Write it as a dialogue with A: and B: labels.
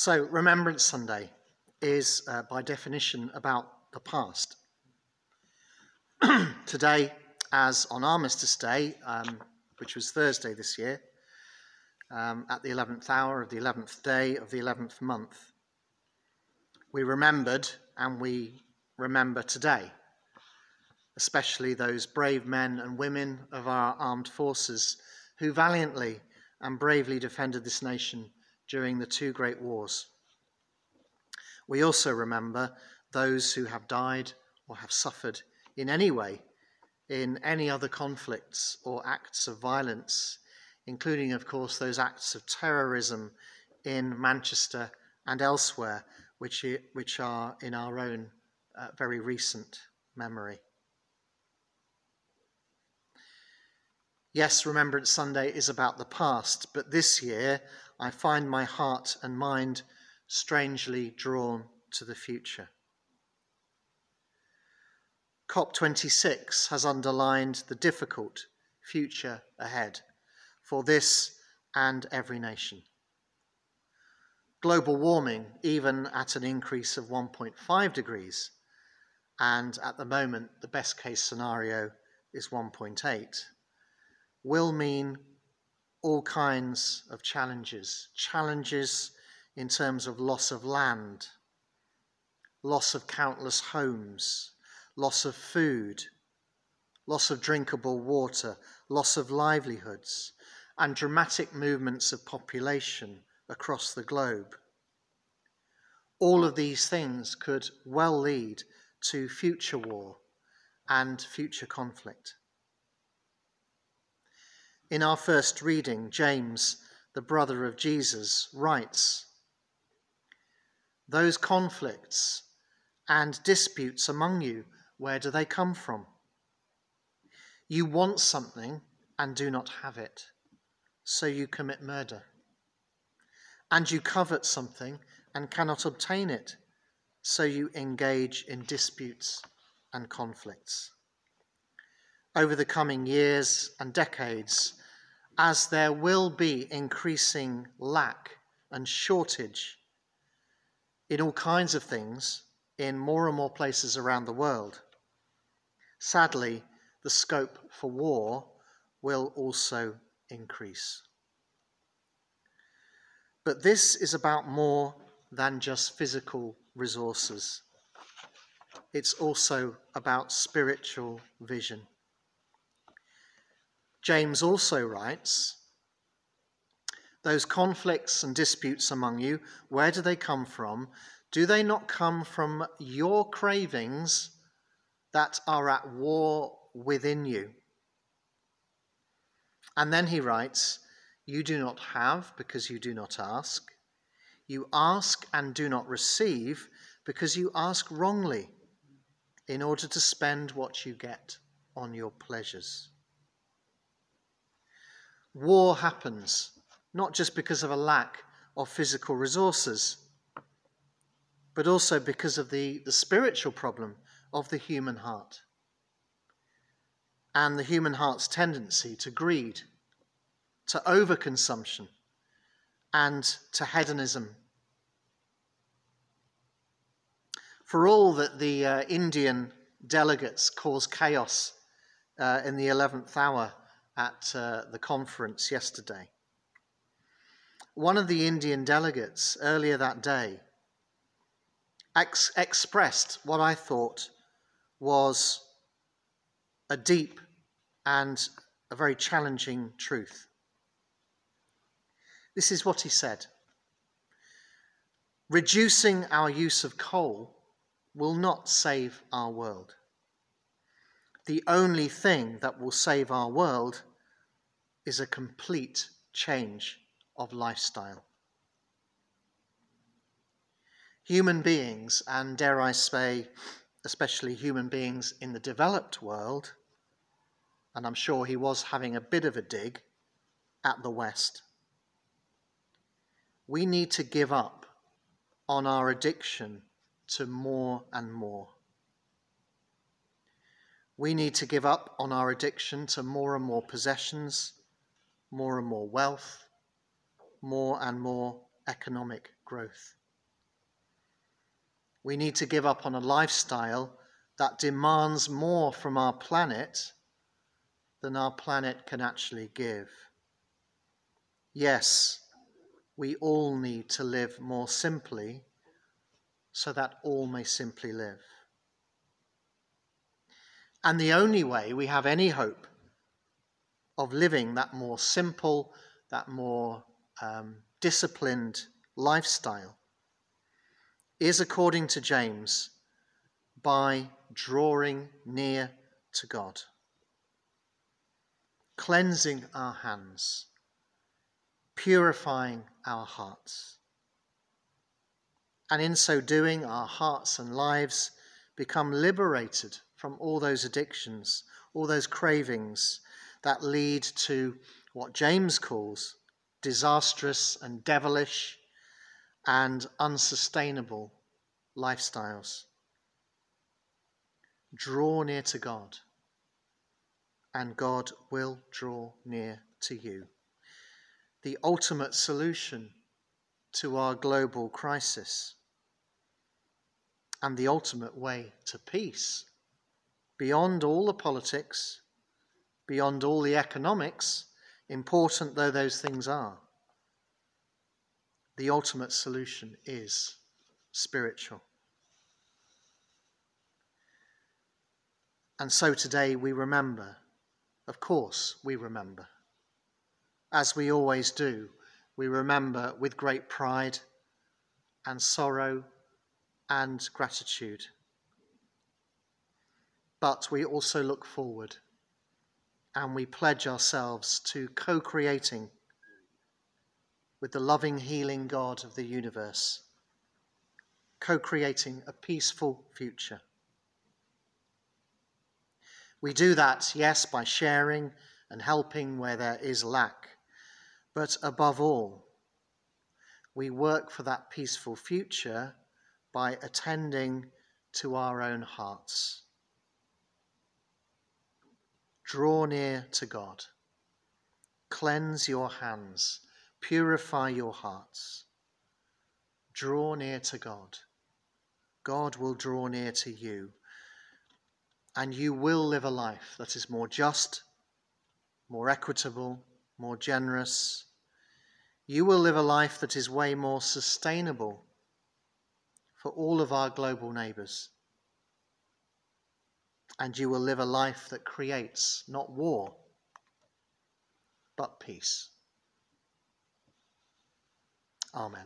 A: So, Remembrance Sunday is, by definition, about the past. Today, as on Armistice Day, which was Thursday this year, at the 11th hour of the 11th day of the 11th month, we remembered and we remember today, especially those brave men and women of our armed forces who valiantly and bravely defended this nation during the two great wars. We also remember those who have died or have suffered in any way in any other conflicts or acts of violence, including, of course, those acts of terrorism in Manchester and elsewhere, which are in our own very recent memory. Yes, Remembrance Sunday is about the past, but this year I find my heart and mind strangely drawn to the future. COP26 has underlined the difficult future ahead for this and every nation. Global warming, even at an increase of 1.5 degrees, and at the moment the best case scenario is 1.8, will mean all kinds of challenges in terms of loss of land, loss of countless homes, loss of food, loss of drinkable water, loss of livelihoods, and dramatic movements of population across the globe. All of these things could well lead to future war and future conflict. In our first reading, James, the brother of Jesus, writes, "Those conflicts and disputes among you, where do they come from? You want something and do not have it, so you commit murder. And you covet something and cannot obtain it, so you engage in disputes and conflicts." Over the coming years and decades, as there will be increasing lack and shortage in all kinds of things in more and more places around the world, sadly, the scope for war will also increase. But this is about more than just physical resources. It's also about spiritual vision. James also writes, "Those conflicts and disputes among you, where do they come from? Do they not come from your cravings that are at war within you?" And then he writes, "You do not have because you do not ask. You ask and do not receive because you ask wrongly, in order to spend what you get on your pleasures." War happens not just because of a lack of physical resources, but also because of the spiritual problem of the human heart and the human heart's tendency to greed, to overconsumption, and to hedonism. For all that the Indian delegates caused chaos in the 11th hour at the conference yesterday, one of the Indian delegates earlier that day expressed what I thought was a deep and a very challenging truth. This is what he said: "Reducing our use of coal will not save our world. The only thing that will save our world is a complete change of lifestyle." Human beings, and dare I say, especially human beings in the developed world, and I'm sure he was having a bit of a dig at the West, we need to give up on our addiction to more and more. We need to give up on our addiction to more and more possessions, more and more wealth, more and more economic growth. growth. We need to give up on a lifestyle that demands more from our planet than our planet can actually give. Yes, we all need to live more simply so that all may simply live. And the only way we have any hope of living that more simple, that more disciplined lifestyle is, according to James, by drawing near to God, cleansing our hands, purifying our hearts. And in so doing, our hearts and lives become liberated from all those addictions, all those cravings that lead to what James calls disastrous and devilish and unsustainable lifestyles. Draw near to God, and God will draw near to you. The ultimate solution to our global crisis and the ultimate way to peace, beyond all the politics, beyond all the economics, important though those things are. The ultimate solution is spiritual. And so today we remember, of course we remember. As we always do, we remember with great pride and sorrow and gratitude. But we also look forward and we pledge ourselves to co-creating with the loving, healing God of the universe, co-creating a peaceful future. We do that, yes, by sharing and helping where there is lack, but above all, we work for that peaceful future by attending to our own hearts. Draw near to God. Cleanse your hands. Purify your hearts. Draw near to God. God will draw near to you. And you will live a life that is more just, more equitable, more generous. You will live a life that is way more sustainable for all of our global neighbours. And you will live a life that creates not war, but peace. Amen.